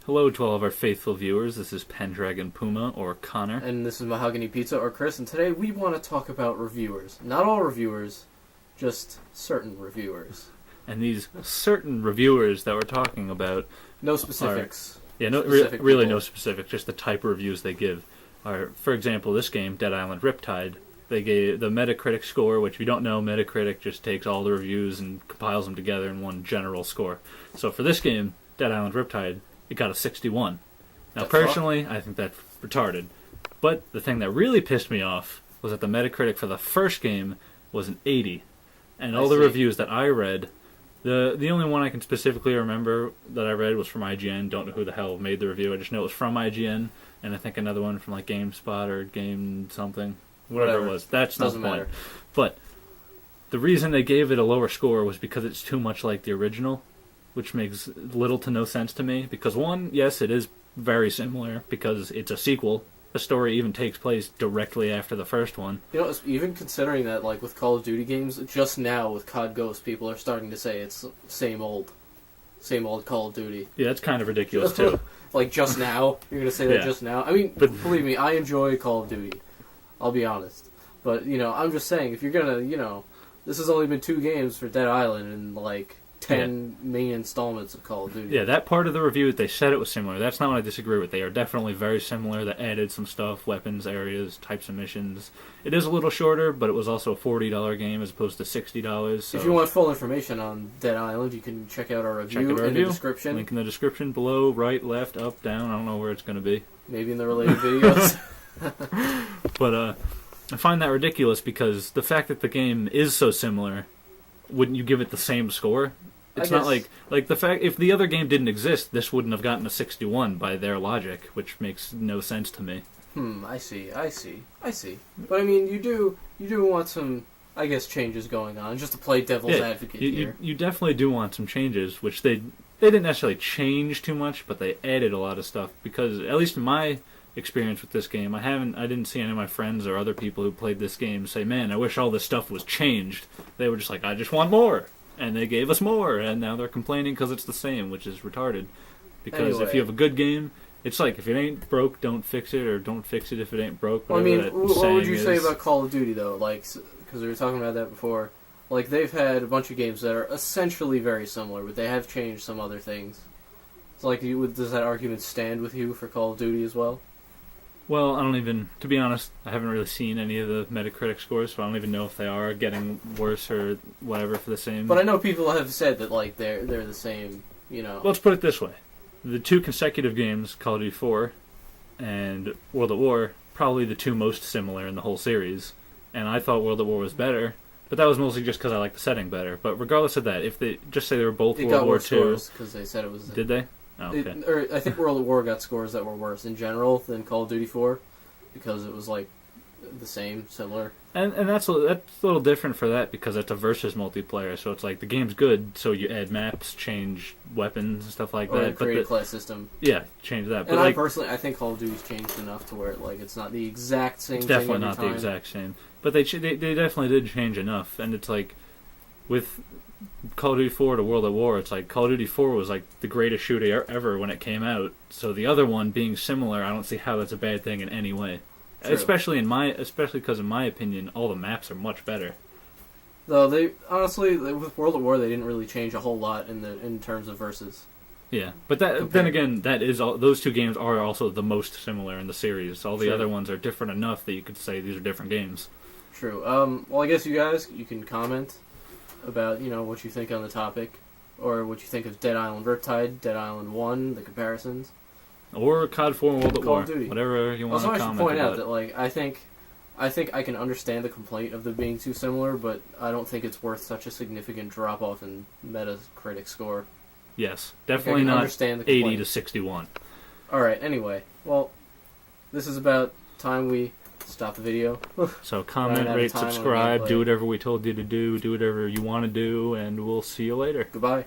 Hello to all of our faithful viewers. This is Pendragon Puma, or Connor. And this is Mahogany Pizza, or Chris, and today we want to talk about reviewers. Not all reviewers, just certain reviewers. And these certain reviewers that we're talking about... No specifics. Really no specifics, just the type of reviews they give. For example, this game, Dead Island Riptide, they gave the Metacritic score, which if you don't know, Metacritic just takes all the reviews and compiles them together in one general score. So for this game, Dead Island Riptide, it got a 61. Now, personally, I think that's retarded. But the thing that really pissed me off was that the Metacritic for the first game was an 80. And all the reviews that I read, the only one I can specifically remember that I read was from IGN. Don't know who the hell made the review. I just know it was from IGN. And I think another one from like GameSpot or Game something. Whatever it was. That's not the point. Matter. But the reason they gave it a lower score was because it's too much like the original, which makes little to no sense to me. Because one, yes, it is very similar because it's a sequel. The story even takes place directly after the first one. You know, even considering that, like, with Call of Duty games, just now with COD Ghost, people are starting to say it's same old Call of Duty. Yeah, that's kind of ridiculous, too. Like, just now? You're going to say that just now? I mean, believe me, I enjoy Call of Duty. I'll be honest. But, you know, I'm just saying, if you're going to, you know, this has only been 2 games for Dead Island, and, like, 10 main installments of Call of Duty. Yeah, that part of the review, they said it was similar. That's not what I disagree with. They are definitely very similar. They added some stuff, weapons, areas, types of missions. It is a little shorter, but it was also a $40 game as opposed to $60. So. If you want full information on Dead Island, you can check out our review in the description. Link in the description below, right, left, up, down. I don't know where it's going to be. Maybe in the related videos. But I find that ridiculous because the fact that the game is so similar, wouldn't you give it the same score? It's not like the fact if the other game didn't exist, this wouldn't have gotten a 61 by their logic, which makes no sense to me. I see. But I mean, you do want some, I guess, changes going on, just to play devil's advocate here. You definitely do want some changes, which they didn't necessarily change too much, but they added a lot of stuff because at least in my experience with this game, I didn't see any of my friends or other people who played this game say, "Man, I wish all this stuff was changed." They were just like, "I just want more." And they gave us more, and now they're complaining because it's the same, which is retarded. Because if you have a good game, it's like, if it ain't broke, don't fix it, or don't fix it if it ain't broke. Well, I mean, what would you say about Call of Duty, though? Like, because we were talking about that before. Like, they've had a bunch of games that are essentially very similar, but they have changed some other things. So, like, does that argument stand with you for Call of Duty as well? Well, to be honest, I haven't really seen any of the Metacritic scores, so I don't even know if they are getting worse or whatever for the same. But I know people have said that, like, they're the same, you know. Let's put it this way. The 2 consecutive games, Call of Duty 4 and World at War, probably the 2 most similar in the whole series. And I thought World at War was better, but that was mostly just because I liked the setting better. But regardless of that, if they just say they were both World War II... because they said it was... Did they? Oh, okay. I think World at War got scores that were worse in general than Call of Duty 4 because it was like the same, similar. And that's a little different for that because it's a versus multiplayer, so it's like the game's good, so you add maps, change weapons and stuff like that. Create a class system. Yeah, change that. And I think Call of Duty's changed enough to where it's not the exact same. It's thing definitely not the exact same, but they definitely did change enough, and it's like with Call of Duty 4 to World at War, it's like Call of Duty 4 was like the greatest shooter ever when it came out. So the other one being similar, I don't see how that's a bad thing in any way. True. Especially because in my opinion, all the maps are much better. Though they honestly with World at War, they didn't really change a whole lot in terms of versus. Yeah, but then again, those 2 games are also the most similar in the series. All the other ones are different enough that you could say these are different games. True. Well, I guess you can comment about, you know, what you think on the topic, or what you think of Dead Island Riptide, Dead Island 1, the comparisons. Or COD 4 and World at War. Duty. Whatever you want to comment about. I should point out that, like, I think I can understand the complaint of them being too similar, but I don't think it's worth such a significant drop-off in Metacritic score. Yes, definitely not 80 to 61. Alright, anyway. Well, this is about time we stop the video. So comment, rate, subscribe, do whatever we told you to do whatever you want to do, and we'll see you later. Goodbye.